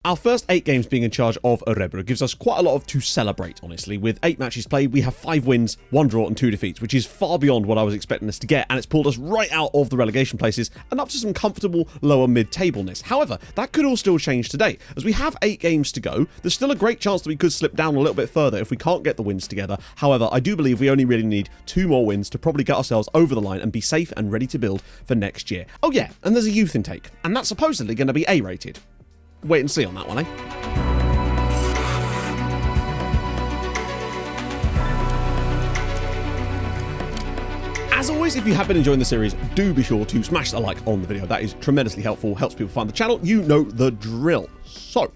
Our first 8 games being in charge of Örebro gives us quite a lot to celebrate, honestly. With 8 matches played, we have 5 wins, 1 draw and 2 defeats, which is far beyond what I was expecting us to get, and it's pulled us right out of the relegation places and up to some comfortable lower mid-tableness. However, that could all still change today. As we have 8 games to go, there's still a great chance that we could slip down a little bit further if we can't get the wins together. However, I do believe we only really need 2 more wins to probably get ourselves over the line and be safe and ready to build for next year. Oh yeah, and there's a youth intake, and that's supposedly going to be A-rated. Wait and see on that one, eh? As always, if you have been enjoying the series, do be sure to smash the like on the video. That is tremendously helpful, helps people find the channel. You know the drill. So,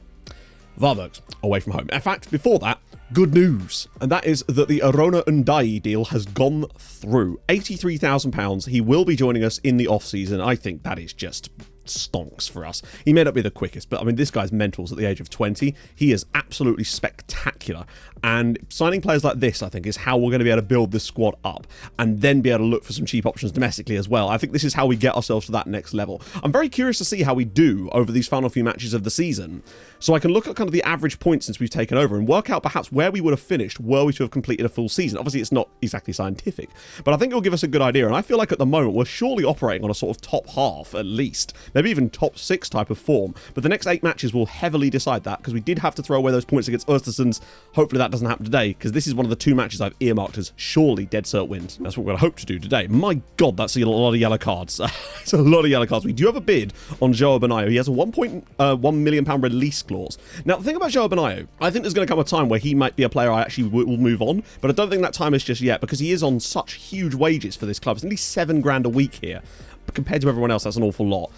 Varberg's away from home. In fact, before that, good news. And that is that the Arona Undai deal has gone through. £83,000. He will be joining us in the off-season. I think that is just stonks for us. He may not be the quickest, but I mean, this guy's mentals at the age of 20. He is absolutely spectacular. And signing players like this, I think, is how we're going to be able to build this squad up and then be able to look for some cheap options domestically as well. I think this is how we get ourselves to that next level. I'm very curious to see how we do over these final few matches of the season, so I can look at kind of the average points since we've taken over and work out perhaps where we would have finished were we to have completed a full season. Obviously, it's not exactly scientific, but I think it'll give us a good idea. And I feel like at the moment we're surely operating on a sort of top half at least, maybe even top 6 type of form. But the next 8 matches will heavily decide that, because we did have to throw away those points against Östersunds. Hopefully that doesn't happen today, because this is one of the 2 matches I've earmarked as surely dead cert wins. That's what we're going to hope to do today. My God, that's a lot of yellow cards. It's a lot of yellow cards. We do have a bid on Joao Benayo. He has a £1.1 million release clause. Now, the thing about Joao Benayo, I think there's going to come a time where he might be a player I actually will move on, but I don't think that time is just yet, because he is on such huge wages for this club. It's nearly £7,000 a week here. But compared to everyone else, that's an awful lot.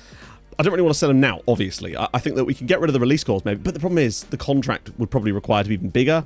I don't really want to sell him now, obviously. I think that we can get rid of the release clause maybe, but the problem is the contract would probably require to be even bigger.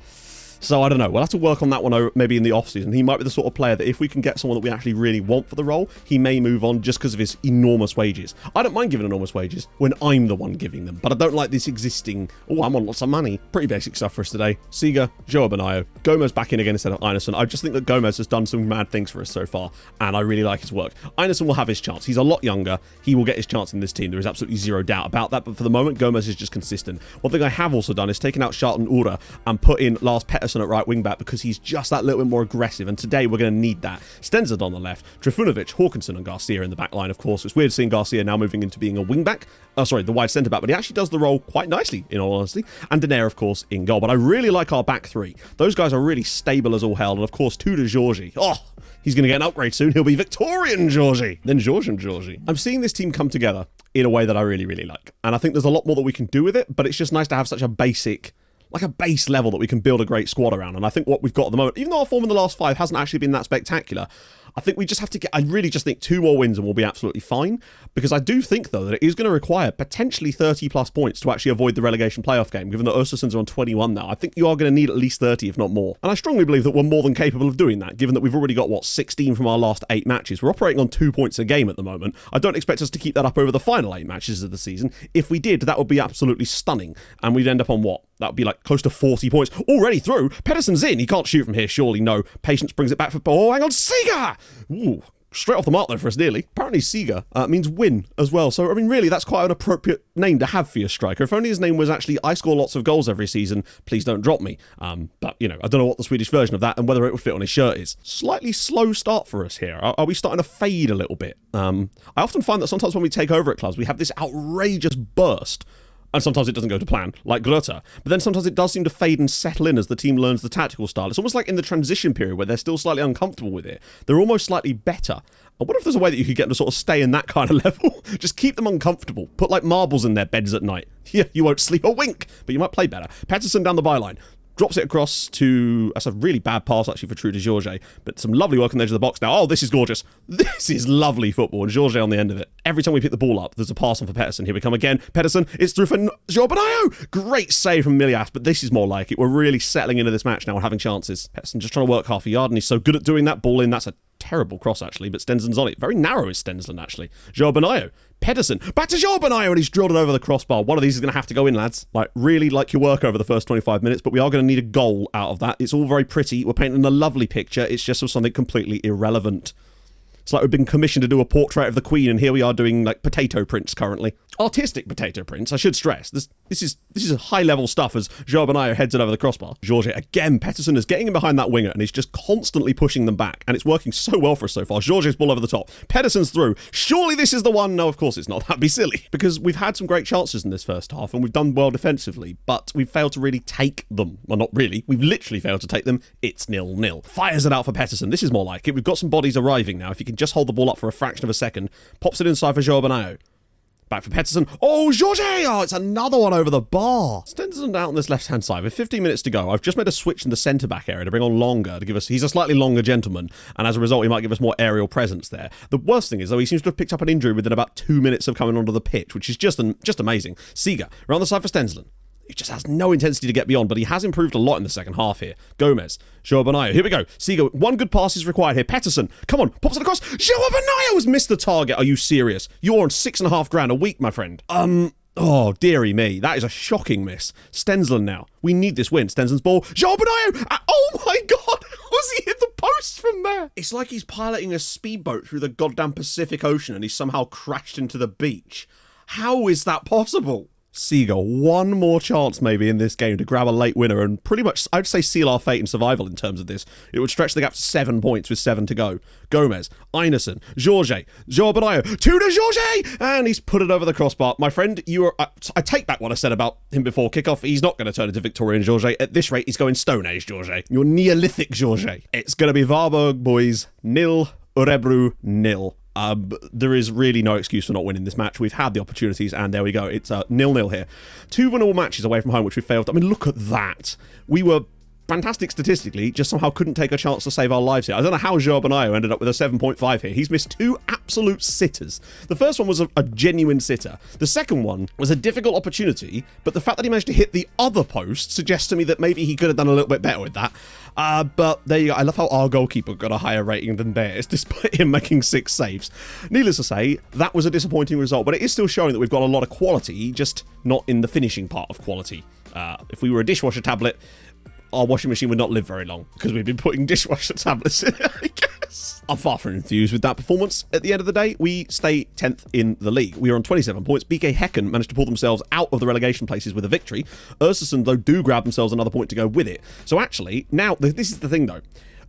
So I don't know. We'll have to work on that one maybe in the off-season. He might be the sort of player that if we can get someone that we actually really want for the role, he may move on just because of his enormous wages. I don't mind giving enormous wages when I'm the one giving them, but I don't like this existing, oh, I'm on lots of money. Pretty basic stuff for us today. Seager, Joao Benayo, Gomez back in again instead of Einarsson. I just think that Gomez has done some mad things for us so far, and I really like his work. Einarsson will have his chance. He's a lot younger. He will get his chance in this team. There is absolutely zero doubt about that, but for the moment, Gomez is just consistent. One thing I have also done is taken out Charlton Ura and put in Lars Pettersson at right wing-back, because he's just that little bit more aggressive, and today we're going to need that. Stensson on the left, Trifunovic, Hawkinson and Garcia in the back line, of course. It's weird seeing Garcia now moving into being a wing-back. Oh, sorry, the wide centre-back, but he actually does the role quite nicely, in all honesty. And Denaire, of course, in goal. But I really like our back 3. Those guys are really stable as all hell. And, of course, Tudor Georgie. Oh, he's going to get an upgrade soon. He'll be Victorian Georgie. Then Georgian Georgie. I'm seeing this team come together in a way that I really, really like. And I think there's a lot more that we can do with it, but it's just nice to have such a basic, like a base level that we can build a great squad around. And I think what we've got at the moment, even though our form in the last 5 hasn't actually been that spectacular, I think we just have to get, I really just think 2 more wins and we'll be absolutely fine. Because I do think, though, that it is going to require potentially 30 plus points to actually avoid the relegation playoff game, given that Östersunds are on 21 now. I think you are going to need at least 30, if not more. And I strongly believe that we're more than capable of doing that, given that we've already got, 16 from our last 8 matches. We're operating on 2 points a game at the moment. I don't expect us to keep that up over the final 8 matches of the season. If we did, that would be absolutely stunning. And we'd end up on what? That would be like close to 40 points. Already through. Pedersen's in. He can't shoot from here, surely. No. Patience brings it back for... Oh, hang on. Seager! Ooh. Straight off the mark, though, for us, nearly. Apparently, Seager means win as well. So, I mean, really, that's quite an appropriate name to have for your striker. If only his name was actually, I score lots of goals every season, please don't drop me. But, you know, I don't know what the Swedish version of that and whether it would fit on his shirt is. Slightly slow start for us here. Are we starting to fade a little bit? I often find that sometimes when we take over at clubs, we have this outrageous burst. And sometimes it doesn't go to plan, like Grota. But then sometimes it does seem to fade and settle in as the team learns the tactical style. It's almost like in the transition period where they're still slightly uncomfortable with it. They're almost slightly better. I wonder if there's a way that you could get them to sort of stay in that kind of level. Just keep them uncomfortable. Put like marbles in their beds at night. Yeah, you won't sleep a wink, but you might play better. Pettersson down the byline. Drops it across to... That's a really bad pass, actually, for Trude Georges. But some lovely work on the edge of the box now. Oh, this is gorgeous. This is lovely football. And Georges on the end of it. Every time we pick the ball up, there's a pass on for Pettersson. Here we come again. Pettersson, it's through for Joao Benayo. Great save from Milias, but this is more like it. We're really settling into this match now and having chances. Pettersson just trying to work half a yard, and he's so good at doing that. Ball in. That's a terrible cross, actually, but Stenson's on it. Very narrow is Stensson, actually. Joao Benayo. Pedersen, back to Joao Benayo, and he's drilled it over the crossbar. One of these is going to have to go in, lads. Like, really like your work over the first 25 minutes, but we are going to need a goal out of that. It's all very pretty. We're painting a lovely picture. It's just of something completely irrelevant. It's like we've been commissioned to do a portrait of the Queen, and here we are doing, like, potato prints currently. Artistic potato prints, I should stress. This is high-level stuff as Joao Benayo heads it over the crossbar. Jorge, again, Pettersson is getting in behind that winger, and he's just constantly pushing them back, and it's working so well for us so far. Jorge's ball over the top. Pettersson's through. Surely this is the one. No, of course it's not. That'd be silly. Because we've had some great chances in this first half, and we've done well defensively, but we've failed to really take them. Well, not really. We've literally failed to take them. It's 0-0. Fires it out for Pettersson. This is more like it. We've got some bodies arriving now. If you can just hold the ball up for a fraction of a second, pops it inside for Joao Benayo. Back for Pettersson. Oh, Jorge! Oh, it's another one over the bar. Stenson out on this left-hand side with 15 minutes to go. I've just made a switch in the centre-back area to bring on Longer to give us... He's a slightly longer gentleman, and as a result, he might give us more aerial presence there. The worst thing is, though, he seems to have picked up an injury within about 2 minutes of coming onto the pitch, which is just amazing. Seager, around the side for Stensland. He just has no intensity to get beyond, but he has improved a lot in the second half here. Gomez, Joao Benayo, here we go. Seager, one good pass is required here. Pettersson, come on, pops it across. Joao Benayo has missed the target. Are you serious? You're on $6,500 a week, my friend. Oh, dearie me. That is a shocking miss. Stensland now. We need this win. Stensland's ball. Joao Benayo! Oh my God! How has he hit the post from there? It's like he's piloting a speedboat through the goddamn Pacific Ocean and he's somehow crashed into the beach. How is that possible? Seager, one more chance maybe in this game to grab a late winner and pretty much, I'd say, seal our fate and survival in terms of this. It would stretch the gap to 7 points with 7 to go. Gomez, Einarsson, Jorge, Joao Benayo, 2 to Jorge! And he's put it over the crossbar. My friend, I take back what I said about him before kickoff. He's not going to turn into Victorian Jorge. At this rate, he's going Stone Age Jorge. You're Neolithic Jorge. It's going to be Varberg, boys. 0, Örebro 0. There is really no excuse for not winning this match. We've had the opportunities, and there we go. It's 0-0 here. 2 winnable matches away from home, which we failed. I mean, look at that. We were fantastic statistically, just somehow couldn't take a chance to save our lives here. I don't know how Joao Benayo ended up with a 7.5 here. He's missed 2 absolute sitters. The first one was a genuine sitter. The second one was a difficult opportunity, but the fact that he managed to hit the other post suggests to me that maybe he could have done a little bit better with that. But there you go. I love how our goalkeeper got a higher rating than theirs, despite him making 6 saves. Needless to say, that was a disappointing result, but it is still showing that we've got a lot of quality, just not in the finishing part of quality. If we were a dishwasher tablet, our washing machine would not live very long because we've been putting dishwasher tablets in it, I guess. I'm far from enthused with that performance. At the end of the day, we stay 10th in the league. We are on 27 points. BK Häcken managed to pull themselves out of the relegation places with a victory. Östersund, though, do grab themselves another point to go with it. So actually, now, this is the thing, though.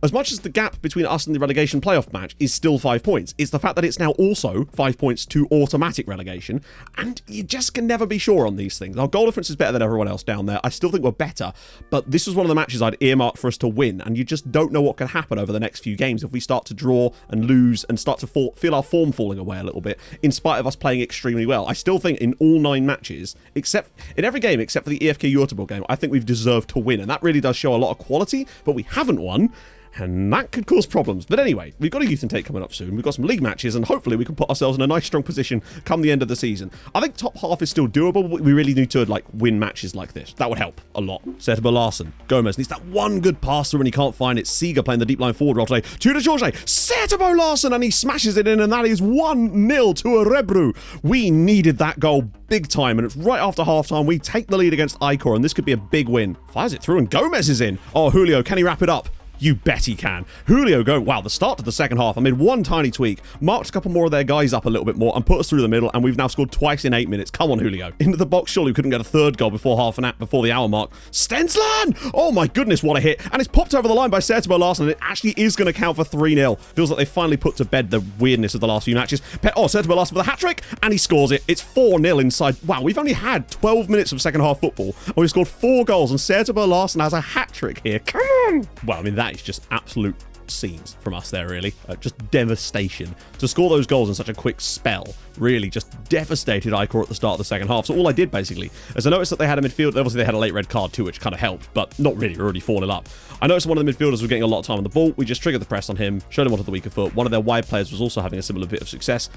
As much as the gap between us and the relegation playoff match is still 5 points, it's the fact that it's now also 5 points to automatic relegation, and you just can never be sure on these things. Our goal difference is better than everyone else down there. I still think we're better, but this was one of the matches I'd earmarked for us to win, and you just don't know what can happen over the next few games if we start to draw and lose and start to feel our form falling away a little bit, in spite of us playing extremely well. I still think in all 9 matches, in every game except for the EFK Göteborg game, I think we've deserved to win, and that really does show a lot of quality, but we haven't won. And that could cause problems. But anyway, we've got a youth intake coming up soon. We've got some league matches, and hopefully we can put ourselves in a nice, strong position come the end of the season. I think top half is still doable, but we really need to win matches like this. That would help a lot. Setterberg Larsen. Gomez needs that one good pass through, and he can't find it. Seager playing the deep line forward role today. 2 to Jorge. Setterberg Larsen, and he smashes it in, and that is 1-0 to Örebro. We needed that goal big time, and it's right after half-time. We take the lead against Icor, and this could be a big win. Fires it through, and Gomez is in. Oh, Julio, can he wrap it up? You bet he can. Julio going, wow, the start to the second half. I made one tiny tweak, marked a couple more of their guys up a little bit more, and put us through the middle, and we've now scored twice in 8 minutes. Come on, Julio. Into the box, surely we couldn't get a third goal before before the hour mark. Stensland! Oh my goodness, what a hit. And it's popped over the line by Setterberg Larsen, and it actually is going to count for 3-0. Feels like they finally put to bed the weirdness of the last few matches. Setterberg Larsen for the hat-trick, and he scores it. It's 4-0 inside. Wow, we've only had 12 minutes of second half football, and we've scored 4 goals, and Setterberg Larsen has a hat-trick here. Come on! Well, I mean, that is just absolute scenes from us there, really. Just devastation. To score those goals in such a quick spell really just devastated Icor at the start of the second half. So all I did, basically, is I noticed that they had a midfield. Obviously, they had a late red card too, which kind of helped, but not really. We're already 4-0 up. I noticed one of the midfielders was getting a lot of time on the ball. We just triggered the press on him, showed him onto the weaker foot. One of their wide players was also having a similar bit of success.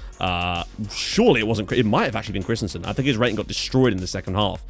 Surely it wasn't... It might have actually been Christensen. I think his rating got destroyed in the second half.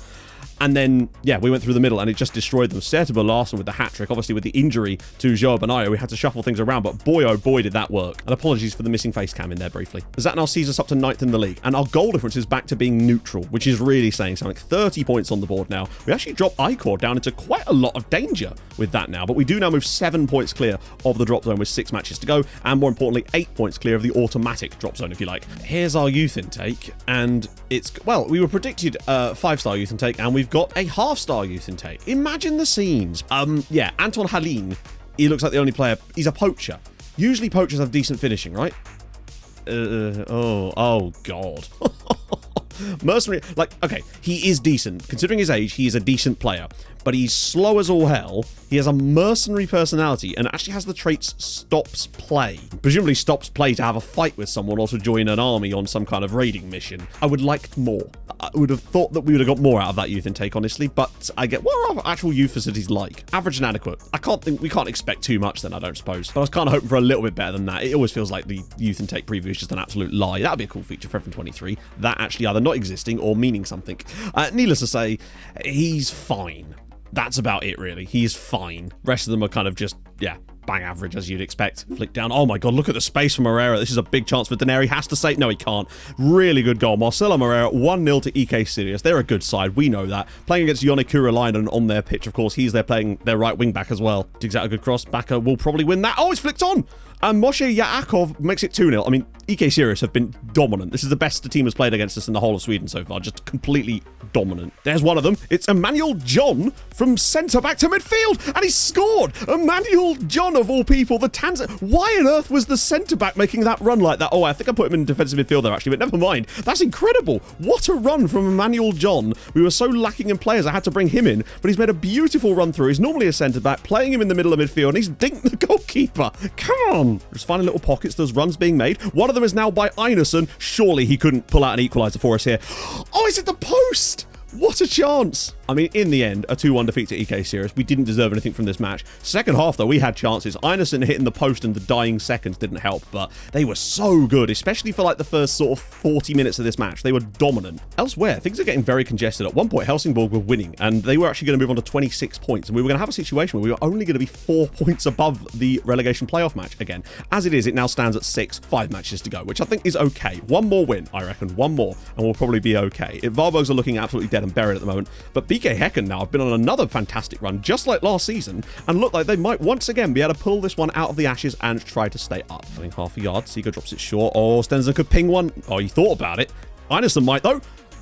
And then, yeah, we went through the middle and it just destroyed them. Sertaba Larsen with the hat-trick. Obviously, with the injury to Joao Benayo, we had to shuffle things around, but boy, oh boy, did that work. And apologies for the missing face cam in there briefly. That now sees us up to 9th in the league, and our goal difference is back to being neutral, which is really saying something. 30 points on the board now. We actually dropped Icor down into quite a lot of danger with that now, but we do now move 7 points clear of the drop zone with 6 matches to go, and more importantly, 8 points clear of the automatic drop zone, if you like. Here's our youth intake, and it's, well, we were predicted 5-star youth intake, and we've got a half-star youth intake. Imagine the scenes. Yeah, Antoine Helene, he looks like the only player. He's a poacher. Usually poachers have decent finishing, right? Oh God. Mercenary, like, okay, he is decent. Considering his age, he is a decent player, but he's slow as all hell. He has a mercenary personality and actually has the traits stops play. Presumably stops play to have a fight with someone or to join an army on some kind of raiding mission. I would like more. I would have thought that we would have got more out of that youth intake, honestly, but I get, what are our actual youth facilities like? Average and adequate. We can't expect too much then, I don't suppose. But I was kind of hoping for a little bit better than that. It always feels like the youth intake preview is just an absolute lie. That'd be a cool feature for F23. That actually either not existing or meaning something. Needless to say, he's fine. That's about it, really. He's fine. Rest of them are kind of just, yeah, bang average, as you'd expect. Flick down. Oh my God, look at the space from Herrera. This is a big chance for Daenerys. He has to say, no, he can't. Really good goal. Marcelo Moreira, 1-0 to EK Sirius. They're a good side. We know that. Playing against Yone Kuralainen on their pitch, of course. He's there playing their right wing back as well. Digs out a good cross. Baka will probably win that. Oh, it's flicked on. And Moshe Yaakov makes it 2-0. I mean, EK Sirius have been dominant. This is the best the team has played against us in the whole of Sweden so far. Just completely dominant. There's one of them. It's Emmanuel John from centre back to midfield. And he scored. Emmanuel John, of all people. The Why on earth was the centre back making that run like that? Oh, I think I put him in defensive midfield there, actually. But never mind. That's incredible. What a run from Emmanuel John. We were so lacking in players, I had to bring him in. But he's made a beautiful run through. He's normally a centre back. Playing him in the middle of midfield. And he's dinked the goalkeeper. Come on. Just finding little pockets. There's runs being made. One of them is now by Einarsson. Surely he couldn't pull out an equaliser for us here. Oh, is it the post? What a chance. I mean, in the end, a 2-1 defeat to EK Sirius. We didn't deserve anything from this match. Second half, though, we had chances. Einarsson hitting the post in the dying seconds didn't help, but they were so good, especially for like the first sort of 40 minutes of this match. They were dominant. Elsewhere, things are getting very congested. At one point, Helsingborg were winning, and they were actually going to move on to 26 points, and we were going to have a situation where we were only going to be 4 points above the relegation playoff match again. As it is, it now stands at 6, 5 matches to go, which I think is okay. One more win, I reckon. One more, and we'll probably be okay. Varbergs are looking absolutely dead and buried at the moment, but BK Häcken now have been on another fantastic run, just like last season, and look like they might once again be able to pull this one out of the ashes and try to stay up. I think half a yard. Seeger drops it short. Oh, Stenson could ping one. Oh, he thought about it. Einarsson might, though.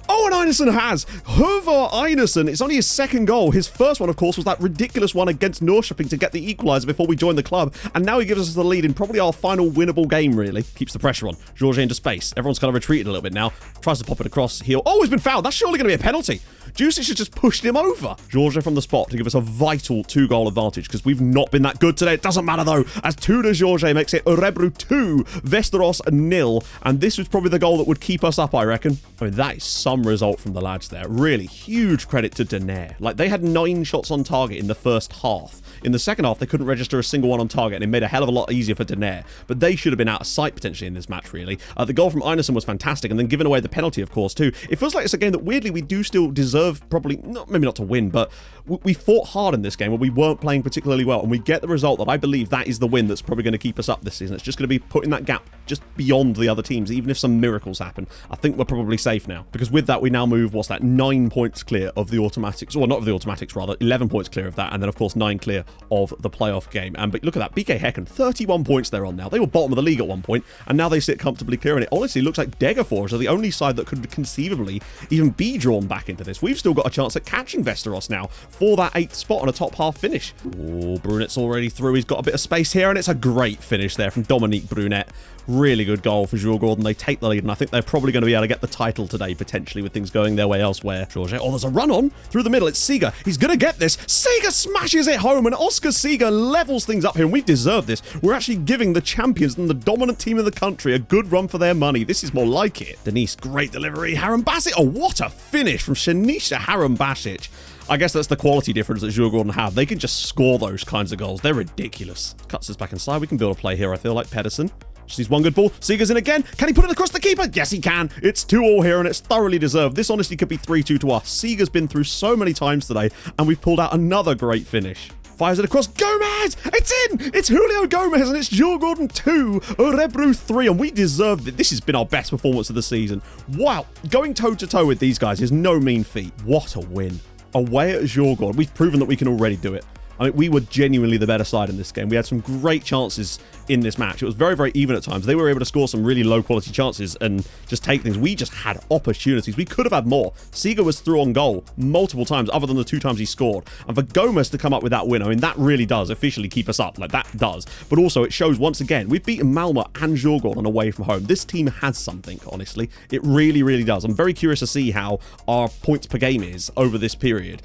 Oh, and Einarsson has. Hoover Einarsson. It's only his second goal. His first one, of course, was that ridiculous one against Norrköping to get the equaliser before we joined the club. And now he gives us the lead in probably our final winnable game, really. Keeps the pressure on. Georges into space. Everyone's kind of retreated a little bit now. Tries to pop it across heel. Oh, he's been fouled. That's surely going to be a penalty. Jusic has just pushed him over. Georges from the spot to give us a vital 2-goal advantage because we've not been that good today. It doesn't matter, though, as Tudor Georges makes it Örebro 2, Västerås 0. And this was probably the goal that would keep us up, I reckon. I mean, that is some result from the lads there. Really huge credit to Daenerys. Like, they had 9 shots on target in the first half. In the second half, they couldn't register a single one on target, and it made a hell of a lot easier for Daenerys. But they should have been out of sight, potentially, in this match, really. The goal from Einarsson was fantastic, and then giving away the penalty, of course, too. It feels like it's a game that, weirdly, we do still deserve, probably, maybe not to win, but we fought hard in this game where we weren't playing particularly well, and we get the result that I believe that is the win that's probably going to keep us up this season. It's just going to be putting that gap just beyond the other teams, even if some miracles happen. I think we're probably safe now, because with that, we now move, 9 points clear of the automatics, or not of the automatics, rather, 11 points clear of that, and then, of course, 9 clear of the playoff game. But look at that, BK Häcken, 31 points they're on now. They were bottom of the league at one point, and now they sit comfortably clear, and it honestly looks like Degerfors are the only side that could conceivably even be drawn back into this. We've still got a chance at catching Västerås now for that 8th spot on a top half finish. Oh, Brunet's already through. He's got a bit of space here, and it's a great finish there from Dominique Brunet. Really good goal for Jules Gordon. They take the lead, and I think they're probably going to be able to get the title today, potentially, with things going their way elsewhere. Georges. Oh, there's a run on through the middle. It's Seeger. He's going to get this. Seeger smashes it home, and Oscar Seeger levels things up here, and we deserve this. We're actually giving the champions and the dominant team in the country a good run for their money. This is more like it. Denise, great delivery. Harun Basic. Oh, what a finish from Shanisha Harun Basic. I guess that's the quality difference that Jules Gordon have. They can just score those kinds of goals. They're ridiculous. Cuts us back inside. We can build a play here, I feel like. Pedersen. Just needs one good ball. Seeger's in again. Can he put it across the keeper? Yes, he can. It's 2-2 here, and it's thoroughly deserved. This honestly could be 3-2 to us. Seeger's been through so many times today, and we've pulled out another great finish. Fires it across. Gomez! It's in! It's Julio Gomez, and it's Joe Gordon 2, Urebru 3, and we deserved it. This has been our best performance of the season. Wow. Going toe-to-toe with these guys is no mean feat. What a win. Away at Djurgården, we've proven that we can already do it. I mean, we were genuinely the better side in this game. We had some great chances in this match. It was very, very even at times. They were able to score some really low-quality chances and just take things. We just had opportunities. We could have had more. Seeger was through on goal multiple times, other than the 2 times he scored. And for Gomez to come up with that win, I mean, that really does officially keep us up. Like, that does. But also, it shows, once again, we've beaten Malmö and Djurgården away from home. This team has something, honestly. It really, really does. I'm very curious to see how our points per game is over this period,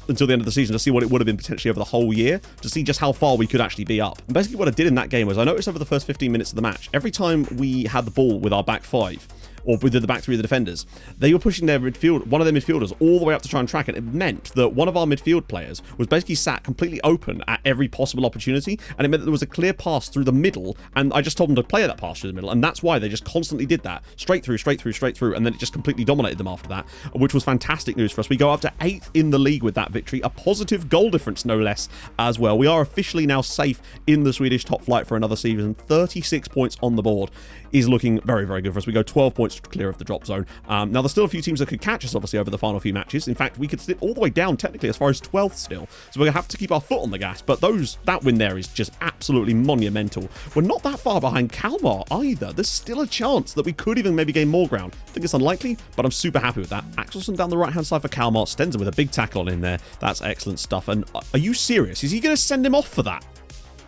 until the end of the season, to see what it would have been potentially over the whole year, to see just how far we could actually be up. And basically what I did in that game was I noticed over the first 15 minutes of the match, every time we had the ball with our back 5, or with the back 3 of the defenders, they were pushing their one of their midfielders all the way up to try and track it. It meant that one of our midfield players was basically sat completely open at every possible opportunity, and it meant that there was a clear pass through the middle, and I just told them to play that pass through the middle, and that's why they just constantly did that. Straight through, and then it just completely dominated them after that, which was fantastic news for us. We go up to 8th in the league with that victory, a positive goal difference, no less, as well. We are officially now safe in the Swedish top flight for another season. 36 points on the board is looking very, very good for us. We go 12 points clear of the drop zone. Now, there's still a few teams that could catch us, obviously, over the final few matches. In fact, we could slip all the way down, technically, as far as 12th still. So we're going to have to keep our foot on the gas. But that win there is just absolutely monumental. We're not that far behind Kalmar either. There's still a chance that we could even maybe gain more ground. I think it's unlikely, but I'm super happy with that. Axelsson down the right-hand side for Kalmar. Stenson with a big tackle on in there. That's excellent stuff. And are you serious? Is he going to send him off for that?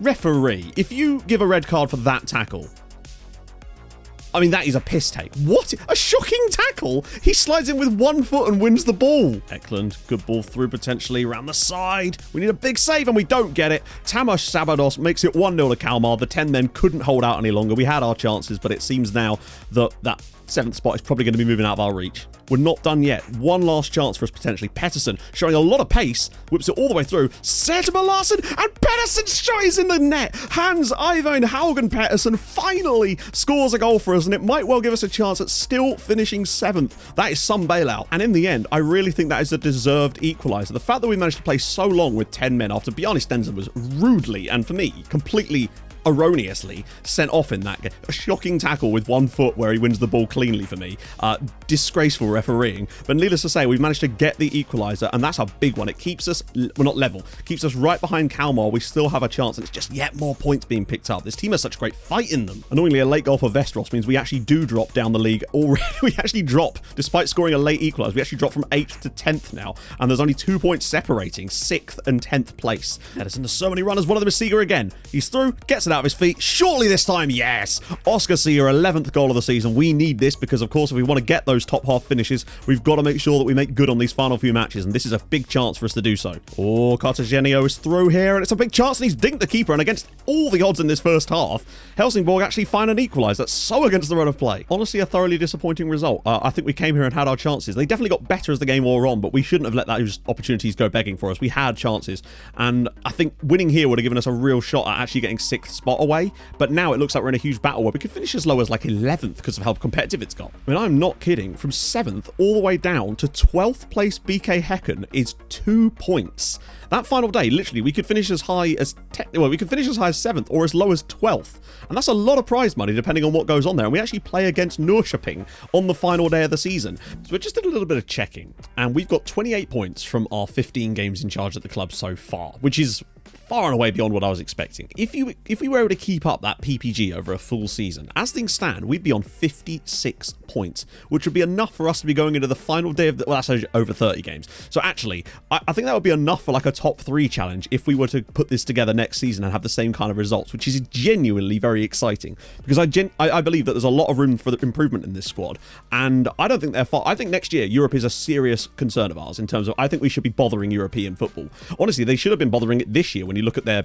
Referee, if you give a red card for that tackle, I mean, that is a piss take. What? A shocking tackle. He slides in with 1 foot and wins the ball. Eklund, good ball through potentially around the side. We need a big save and we don't get it. Tamas Sabados makes it 1-0 to Kalmar. The 10 men couldn't hold out any longer. We had our chances, but it seems now that that 7th spot is probably going to be moving out of our reach. We're not done yet. One last chance for us potentially. Pettersson showing a lot of pace, whips it all the way through. Zetterberg Larsen, and Pettersson's shot is in the net. Hans Ivan Haugen Pettersson finally scores a goal for us, and it might well give us a chance at still finishing 7th. That is some bailout. And in the end, I really think that is a deserved equaliser. The fact that we managed to play so long with 10 men after Bjarne Stenson was rudely, and for me, completely erroneously sent off in that game. A shocking tackle with 1 foot where he wins the ball cleanly for me. Disgraceful refereeing. But needless to say, we've managed to get the equaliser, and that's a big one. It keeps us, well, not level, keeps us right behind Kalmar. We still have a chance, and it's just yet more points being picked up. This team has such great fight in them. Annoyingly, a late goal for Vestros means we actually do drop down the league already. We actually drop, despite scoring a late equaliser, we actually drop from 8th to 10th now, and there's only 2 points separating 6th and 10th place. Edison has so many runners. One of them is Seeger again. He's through, gets it out of his feet. Surely this time, yes. Oscar Seeger, 11th goal of the season. We need this because, of course, if we want to get those top half finishes, we've got to make sure that we make good on these final few matches, and this is a big chance for us to do so. Oh, Cartagenio is through here, and it's a big chance, and he's dinked the keeper, and against all the odds in this first half, Helsingborg actually find an equaliser. That's so against the run of play. Honestly, a thoroughly disappointing result. I think we came here and had our chances. They definitely got better as the game wore on, but we shouldn't have let those opportunities go begging for us. We had chances, and I think winning here would have given us a real shot at actually getting 6th spot away, but now it looks like we're in a huge battle where we could finish as low as like 11th because of how competitive it's got. I mean, I'm not kidding. From 7th all the way down to 12th place BK Häcken is 2 points. That final day, literally, we could finish as high as 7th or as low as 12th. And that's a lot of prize money depending on what goes on there. And we actually play against Norrköping on the final day of the season. So we just did a little bit of checking, and we've got 28 points from our 15 games in charge at the club so far, which is far and away beyond what I was expecting. If we were able to keep up that PPG over a full season, as things stand, we'd be on 56 points, which would be enough for us to be going into the final day of well, that's over 30 games. So actually, I think that would be enough for like a top 3 challenge if we were to put this together next season and have the same kind of results, which is genuinely very exciting, because I believe that there's a lot of room for the improvement in this squad, and I don't think they're far. I think next year Europe is a serious concern of ours in terms of I think we should be bothering European football. Honestly, they should have been bothering it this year when you look at their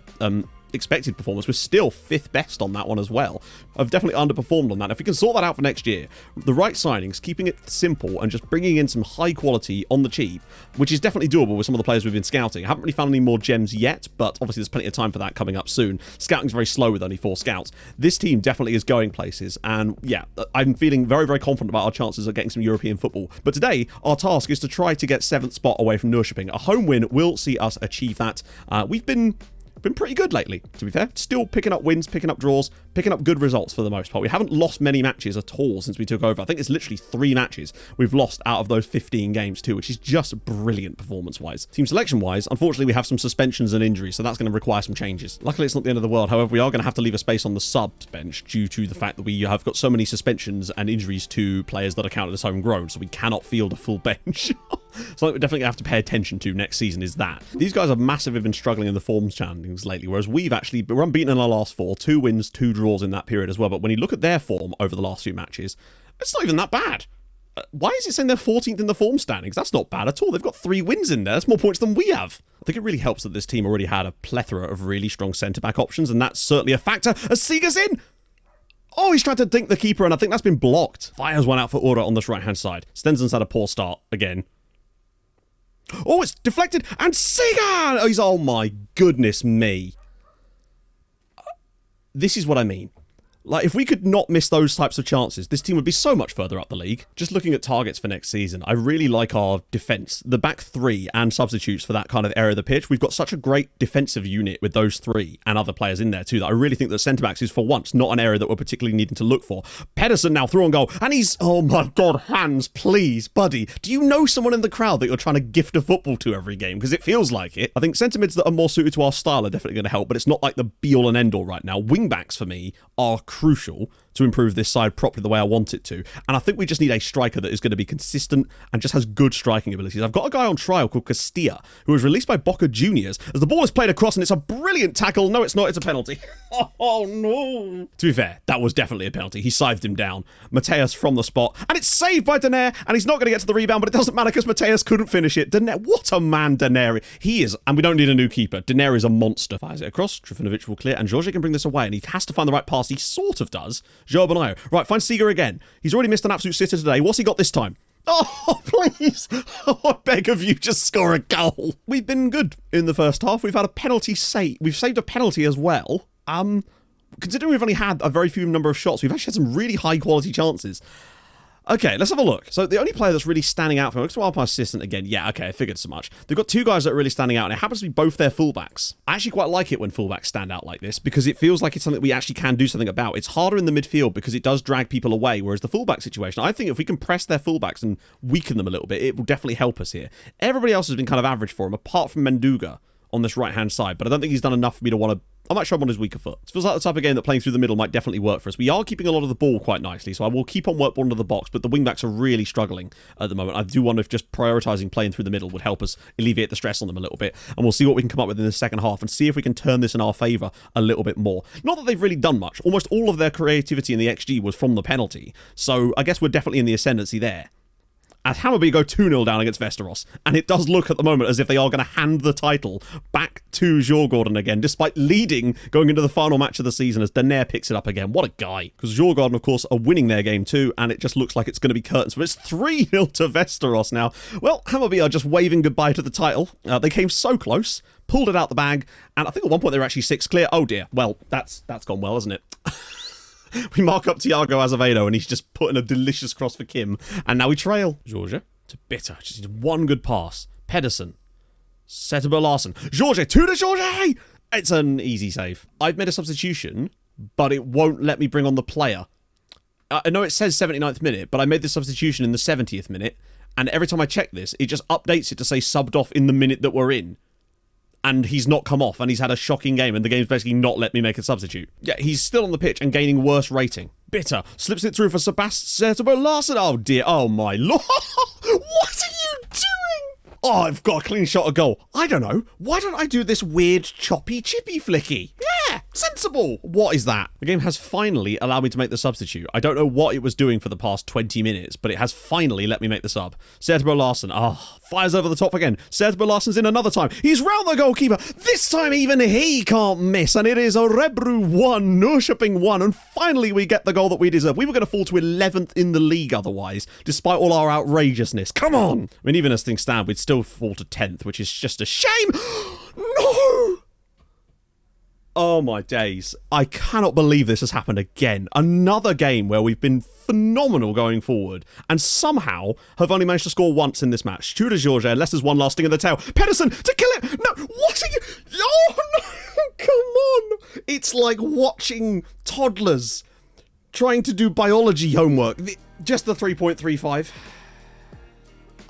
expected performance, we're still 5th best on that one as well. I've definitely underperformed on that. If we can sort that out for next year, the right signings, keeping it simple and just bringing in some high quality on the cheap, which is definitely doable with some of the players we've been scouting. I haven't really found any more gems yet, but obviously there's plenty of time for that coming up soon. Scouting's very slow with only 4 scouts. This team definitely is going places, and yeah, I'm feeling very, very confident about our chances of getting some European football. But today, our task is to try to get 7th spot away from Norrköping. A home win will see us achieve that. We've been pretty good lately, to be fair. Still picking up wins, picking up draws, picking up good results for the most part. We haven't lost many matches at all since we took over. I think it's literally 3 matches we've lost out of those 15 games too, which is just brilliant performance-wise. Team selection-wise, unfortunately, we have some suspensions and injuries, so that's going to require some changes. Luckily, it's not the end of the world. However, we are going to have to leave a space on the subs bench due to the fact that we have got so many suspensions and injuries to players that are counted as homegrown, so we cannot field a full bench. So we're definitely going to have to pay attention to next season is that. These guys have massively been struggling in the forms standings lately, whereas we've actually been unbeaten in our last 4, 2 wins, 2 draws in that period as well. But when you look at their form over the last few matches, it's not even that bad. Why is it saying they're 14th in the form standings? That's not bad at all. They've got 3 wins in there. That's more points than we have. I think it really helps that this team already had a plethora of really strong centre-back options, and that's certainly a factor as Seeger's in. Oh, he's tried to dink the keeper, and I think that's been blocked. Fires one out for order on this right-hand side. Stenson's had a poor start again. Oh, it's deflected, and Seeger! Oh my goodness me. This is what I mean. Like, if we could not miss those types of chances, this team would be so much further up the league. Just looking at targets for next season, I really like our defence. The back 3 and substitutes for that kind of area of the pitch. We've got such a great defensive unit with those 3 and other players in there too that I really think that centre-backs is for once not an area that we're particularly needing to look for. Pedersen now through on goal, and he's... Oh my God, hands, please, buddy. Do you know someone in the crowd that you're trying to gift a football to every game? Because it feels like it. I think centre-mids that are more suited to our style are definitely going to help, but it's not like the be-all and end-all right now. Wing-backs for me are crucial to improve this side properly the way I want it to. And I think we just need a striker that is going to be consistent and just has good striking abilities. I've got a guy on trial called Castilla, who was released by Boca Juniors as the ball is played across, and it's a brilliant tackle. No, it's not. It's a penalty. Oh, no. To be fair, that was definitely a penalty. He scythed him down. Mateus from the spot, and it's saved by Denaire, and he's not going to get to the rebound, but it doesn't matter because Mateus couldn't finish it. Denaire, what a man Denaire. He is, and we don't need a new keeper. Denaire is a monster. Fires it across. Trifinovic will clear, and George can bring this away, and he has to find the right pass. He sort of does. Joao Bonayo. Right, find Seeger again. He's already missed an absolute sitter today. What's he got this time? Oh, please. Oh, I beg of you, just score a goal. We've been good in the first half. We've had a penalty save. We've saved a penalty as well. Considering we've only had a very few number of shots, we've actually had some really high quality chances. Okay, let's have a look. So the only player that's really standing out for me, looks to my assistant again. Yeah, okay, I figured so much. They've got 2 guys that are really standing out, and it happens to be both their fullbacks. I actually quite like it when fullbacks stand out like this, because it feels like it's something we actually can do something about. It's harder in the midfield because it does drag people away, whereas the fullback situation, I think if we can press their fullbacks and weaken them a little bit, it will definitely help us here. Everybody else has been kind of average for him, apart from Menduga on this right-hand side, but I don't think he's done enough for me to want to... I might show him on his weaker foot. It feels like the type of game that playing through the middle might definitely work for us. We are keeping a lot of the ball quite nicely, so I will keep on work ball into the box, but the wing-backs are really struggling at the moment. I do wonder if just prioritising playing through the middle would help us alleviate the stress on them a little bit, and we'll see what we can come up with in the second half and see if we can turn this in our favour a little bit more. Not that they've really done much. Almost all of their creativity in the XG was from the penalty, so I guess we're definitely in the ascendancy there. As Hammarby go 2-0 down against Västerås, and it does look at the moment as if they are going to hand the title back to Djurgården again, despite leading going into the final match of the season as Denaire picks it up again. What a guy. Because Djurgården, of course, are winning their game too, and it just looks like it's going to be curtains. But it's 3-0 to Västerås now. Well, Hammarby are just waving goodbye to the title. They came so close, pulled it out the bag, and I think at one point they were actually 6 clear. Oh dear. Well, that's gone well, hasn't it? We mark up Thiago Azevedo, and he's just putting a delicious cross for Kim. And now we trail. Georgia to Bitter. Just needs one good pass. Pedersen. Zetterberg Larsen. Georgia. 2 to Georgia. It's an easy save. I've made a substitution, but it won't let me bring on the player. I know it says 79th minute, but I made the substitution in the 70th minute. And every time I check this, it just updates it to say subbed off in the minute that we're in. And he's not come off, and he's had a shocking game, and the game's basically not let me make a substitute. Yeah, he's still on the pitch and gaining worse rating. Bitter slips it through for Sebastian Larsen. Oh dear, oh my lord. What are you doing? Oh, I've got a clean shot of goal. I don't know. Why don't I do this weird choppy chippy flicky? Yeah, sensible. What is that? The game has finally allowed me to make the substitute. I don't know what it was doing for the past 20 minutes, but it has finally let me make the sub. Sertebo Larsen, fires over the top again. Sertebo Larsen's in another time. He's round the goalkeeper. This time even he can't miss, and it is Örebro 1, Norrköping 1, and finally we get the goal that we deserve. We were going to fall to 11th in the league otherwise, despite all our outrageousness. Come on! I mean, even as things stand, we'd still fall to 10th, which is just a shame. No! Oh my days. I cannot believe this has happened again. Another game where we've been phenomenal going forward and somehow have only managed to score once in this match. Tudor George, Leicester's one lasting in the tail. Pedersen to kill it. No, what are you? Oh no, come on. It's like watching toddlers trying to do biology homework. Just the 3.35.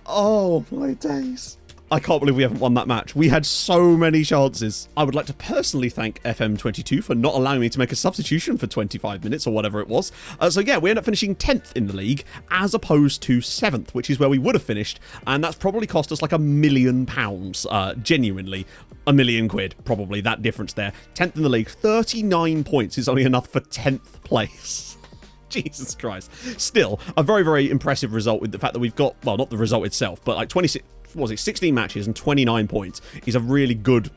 Oh my days. I can't believe we haven't won that match. We had so many chances. I would like to personally thank FM22 for not allowing me to make a substitution for 25 minutes or whatever it was. So yeah, we end up finishing 10th in the league as opposed to 7th, which is where we would have finished. And that's probably cost us like £1 million. Genuinely, £1 million probably, that difference there. 10th in the league, 39 points is only enough for 10th place. Jesus Christ. Still, a very, very impressive result with the fact that we've got, well, not the result itself, but like 16 matches and 29 points is a really good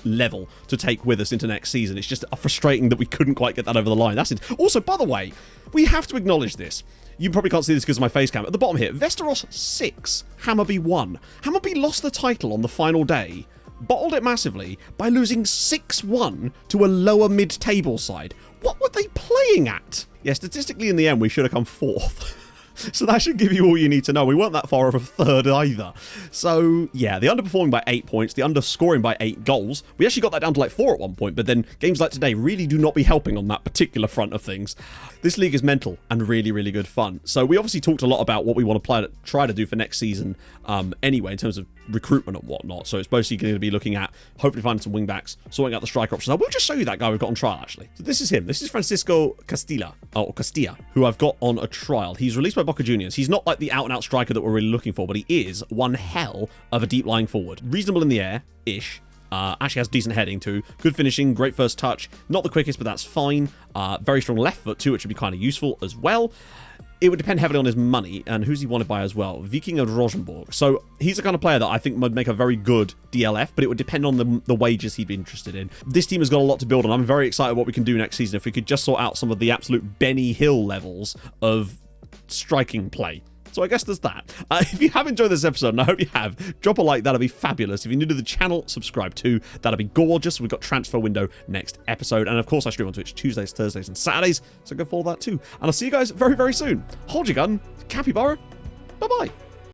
level to take with us into next season. It's just frustrating that we couldn't quite get that over the line. That's it. Also, by the way, we have to acknowledge this. You probably can't see this because of my face cam. At the bottom here, Västerås 6, Hammarby 1. Hammarby lost the title on the final day, bottled it massively by losing 6-1 to a lower mid-table side. What were they playing at? Yeah, statistically in the end, we should have come 4th. So that should give you all you need to know. We weren't that far off a 3rd either. So, yeah, the underperforming by 8 points, the underscoring by 8 goals. We actually got that down to like 4 at one point, but then games like today really do not be helping on that particular front of things. This league is mental and really, really good fun. So we obviously talked a lot about what we want to try to do for next season anyway, in terms of recruitment and whatnot. So it's basically going to be looking at hopefully finding some wing backs, sorting out the striker options. I will just show you that guy we've got on trial, actually. So this is him. This is Francisco Castilla, who I've got on a trial. He's released by Boca Juniors. He's not like the out-and-out striker that we're really looking for, but he is one hell of a deep-lying forward. Reasonable in the air-ish. Actually has decent heading too. Good finishing, great first touch. Not the quickest, but that's fine. Very strong left foot too, which would be kind of useful as well. It would depend heavily on his money and who's he wanted by as well. Viking of Rosenborg. So he's the kind of player that I think would make a very good DLF, but it would depend on the wages he'd be interested in. This team has got a lot to build on. I'm very excited what we can do next season if we could just sort out some of the absolute Benny Hill levels of striking play. So I guess there's that. If you have enjoyed this episode, and I hope you have, drop a like. That'll be fabulous. If you're new to the channel, subscribe too. That'll be gorgeous. We've got transfer window next episode. And of course, I stream on Twitch Tuesdays, Thursdays, and Saturdays. So go follow that too. And I'll see you guys very, very soon. Hold your gun. Capybara. Bye-bye.